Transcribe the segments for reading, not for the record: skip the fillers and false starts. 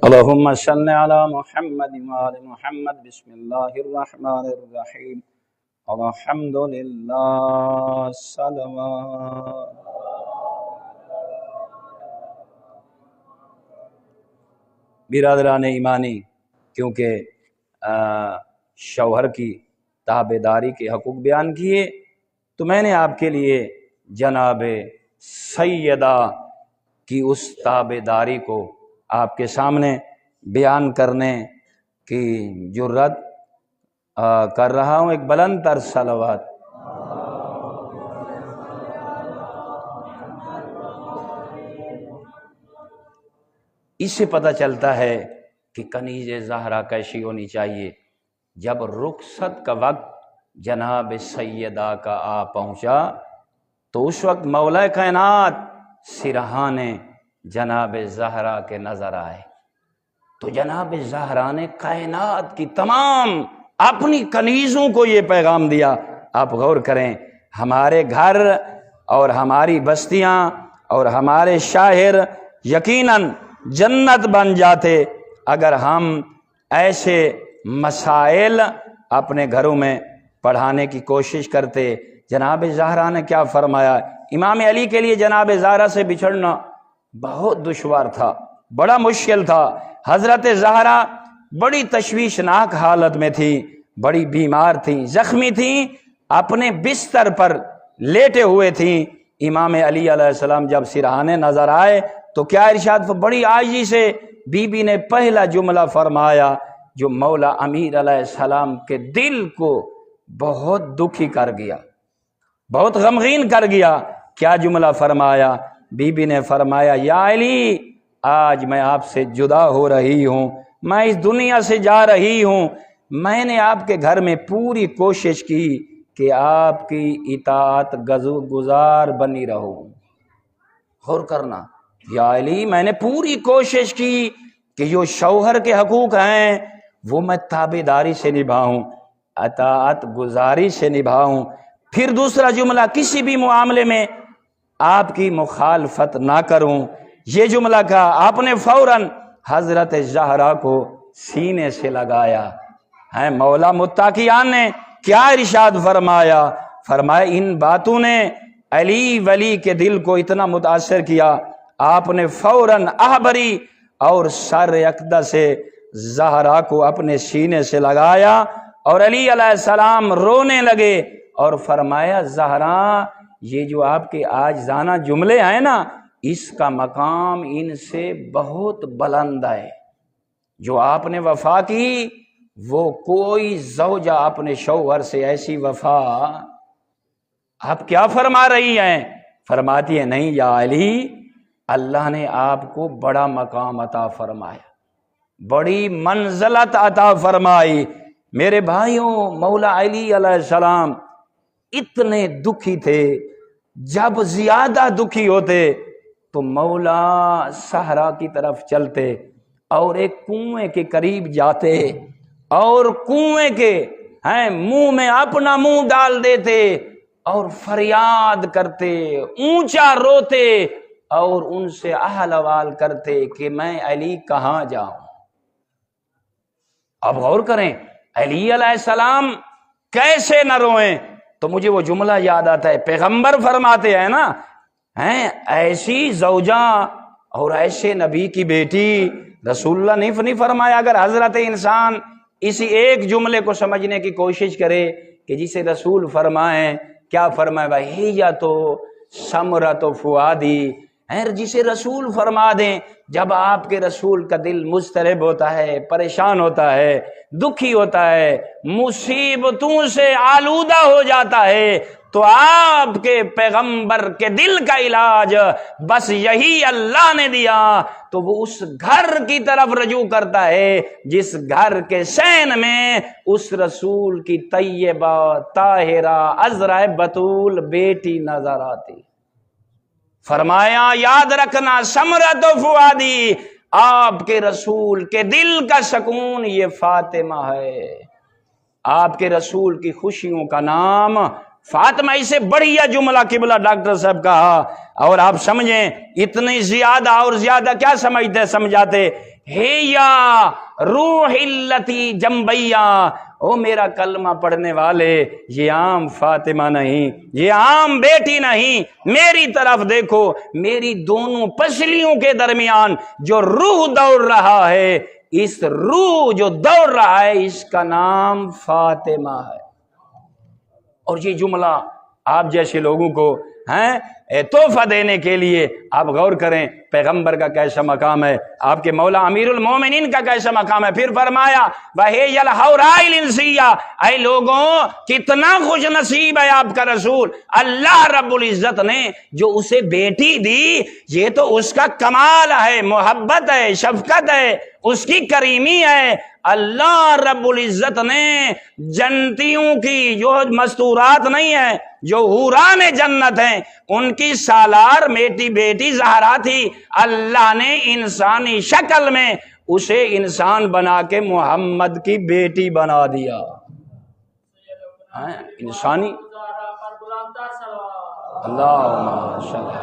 اللهم صل على محمد وآل محمد بسم الله الرحمن الرحیم الحمد للہ صلوات۔ برادران ایمانی، کیونکہ شوہر کی تابع داری کے حقوق بیان کیے تو میں نے آپ کے لیے جناب سیدہ کی اس تابع داری کو آپ کے سامنے بیان کرنے کی جرت کر رہا ہوں۔ ایک بلند تر صلوات۔ اس سے پتہ چلتا ہے کہ کنیز زہرا کیسی ہونی چاہیے۔ جب رخصت کا وقت جناب سیدہ کا آ پہنچا تو اس وقت مولا کائنات سرہانے جناب زہرا کے نظر آئے تو جناب زہرا نے کائنات کی تمام اپنی کنیزوں کو یہ پیغام دیا۔ آپ غور کریں، ہمارے گھر اور ہماری بستیاں اور ہمارے شہر یقیناً جنت بن جاتے اگر ہم ایسے مسائل اپنے گھروں میں پڑھانے کی کوشش کرتے۔ جناب زہرا نے کیا فرمایا؟ امام علی کے لیے جناب زہرا سے بچھڑنا بہت دشوار تھا، بڑا مشکل تھا۔ حضرت زہرا بڑی تشویشناک حالت میں تھی، بڑی بیمار تھیں، زخمی تھیں، اپنے بستر پر لیٹے ہوئے تھیں۔ امام علی علیہ السلام جب سرہانے نظر آئے تو کیا ارشاد؟ بڑی عاجزی سے بی بی نے پہلا جملہ فرمایا جو مولا امیر علیہ السلام کے دل کو بہت دکھی کر گیا، بہت غمگین کر گیا۔ کیا جملہ فرمایا؟ بی بی نے فرمایا، یا علی، آج میں آپ سے جدا ہو رہی ہوں، میں اس دنیا سے جا رہی ہوں۔ میں نے آپ کے گھر میں پوری کوشش کی کہ آپ کی اطاعت گزار بنی رہوں۔ غور کرنا، یا علی، میں نے پوری کوشش کی کہ جو شوہر کے حقوق ہیں وہ میں تابع داری سے نبھاؤں، اطاعت گزاری سے نبھاؤں۔ پھر دوسرا جملہ، کسی بھی معاملے میں آپ کی مخالفت نہ کروں۔ یہ جملہ کہا، آپ نے فوراً حضرت زہرا کو سینے سے لگایا ہے۔ مولا متقیان نے کیا ارشاد فرمایا؟ فرمایا ان باتوں نے علی ولی کے دل کو اتنا متاثر کیا، آپ نے فوراً احبری اور سر عقدہ سے زہرا کو اپنے سینے سے لگایا اور علی علیہ السلام رونے لگے اور فرمایا، زہرا، یہ جو آپ کے عاجزانہ جملے ہیں نا، اس کا مقام ان سے بہت بلند ہے۔ جو آپ نے وفا کی وہ کوئی زوجہ اپنے شوہر سے ایسی وفا آپ کیا فرما رہی ہیں؟ فرماتی ہے، نہیں یا علی، اللہ نے آپ کو بڑا مقام عطا فرمایا، بڑی منزلت عطا فرمائی۔ میرے بھائیوں، مولا علی علیہ السلام اتنے دکھی تھے، جب زیادہ دکھی ہوتے تو مولا صحرا کی طرف چلتے اور ایک کنویں کے قریب جاتے اور کنویں کے منہ میں اپنا منہ ڈال دیتے اور فریاد کرتے، اونچا روتے اور ان سے احوال کرتے کہ میں علی کہاں جاؤں۔ اب غور کریں، علی علیہ السلام کیسے نہ روئیں؟ تو مجھے وہ جملہ یاد آتا ہے، پیغمبر فرماتے ہیں نا، ایسی زوجہ اور ایسے نبی کی بیٹی، رسول اللہ نے نہیں فرمایا اگر حضرت انسان اسی ایک جملے کو سمجھنے کی کوشش کرے کہ جسے رسول فرمائیں، کیا فرمائے بھائی؟ یا تو ثمرۃ فؤادی، جسے رسول فرما دیں جب آپ کے رسول کا دل مضطرب ہوتا ہے، پریشان ہوتا ہے، دکھی ہوتا ہے، مصیبتوں سے آلودہ ہو جاتا ہے، تو آپ کے پیغمبر کے دل کا علاج بس یہی اللہ نے دیا، تو وہ اس گھر کی طرف رجوع کرتا ہے جس گھر کے سین میں اس رسول کی طیبہ طاہرہ عذرا بتول بیٹی نظر آتی۔ فرمایا، یاد رکھنا، ثمرۃ فؤادی، آپ کے رسول کے دل کا سکون یہ فاطمہ ہے، آپ کے رسول کی خوشیوں کا نام فاطمہ اسے بڑھیا جملہ قبلہ ڈاکٹر صاحب کہا، اور آپ سمجھیں اتنی زیادہ اور زیادہ کیا سمجھتے سمجھاتے، ہیا روح التی جنبیا، او میرا کلمہ پڑھنے والے، یہ عام فاطمہ نہیں، یہ عام بیٹی نہیں، میری طرف دیکھو، میری دونوں پسلیوں کے درمیان جو روح دوڑ رہا ہے، اس روح جو دوڑ رہا ہے اس کا نام فاطمہ ہے۔ اور یہ جملہ آپ جیسے لوگوں کو تحفہ دینے کے لیے آپ غور کریں، پیغمبر کا کیسا مقام ہے، آپ کے مولا امیر المومنین کا کیسا مقام ہے۔ پھر فرمایا وَهِيَ الْحَوْرَاءُ الْإِنْسِيَّةُ، اے لوگوں کتنا خوش نصیب ہے آپ کا رسول، اللہ رب العزت نے جو اسے بیٹی دی، یہ تو اس کا کمال ہے، محبت ہے، شفقت ہے، اس کی کریمی ہے۔ اللہ رب العزت نے جنتیوں کی جو مستورات نہیں ہیں، جو حوران جنت ہیں، ان کی سالار بیٹی زہرا تھی، اللہ نے انسانی شکل میں اسے انسان بنا کے محمد کی بیٹی بنا دیا۔ انسانی اللہم صلی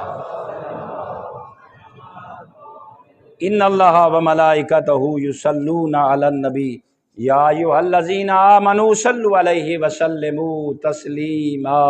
ان اللہ وملائکتہ یصلون علی النبی یا ایھا الذین آمنوا صلوا علیہ وسلموا تسلیما۔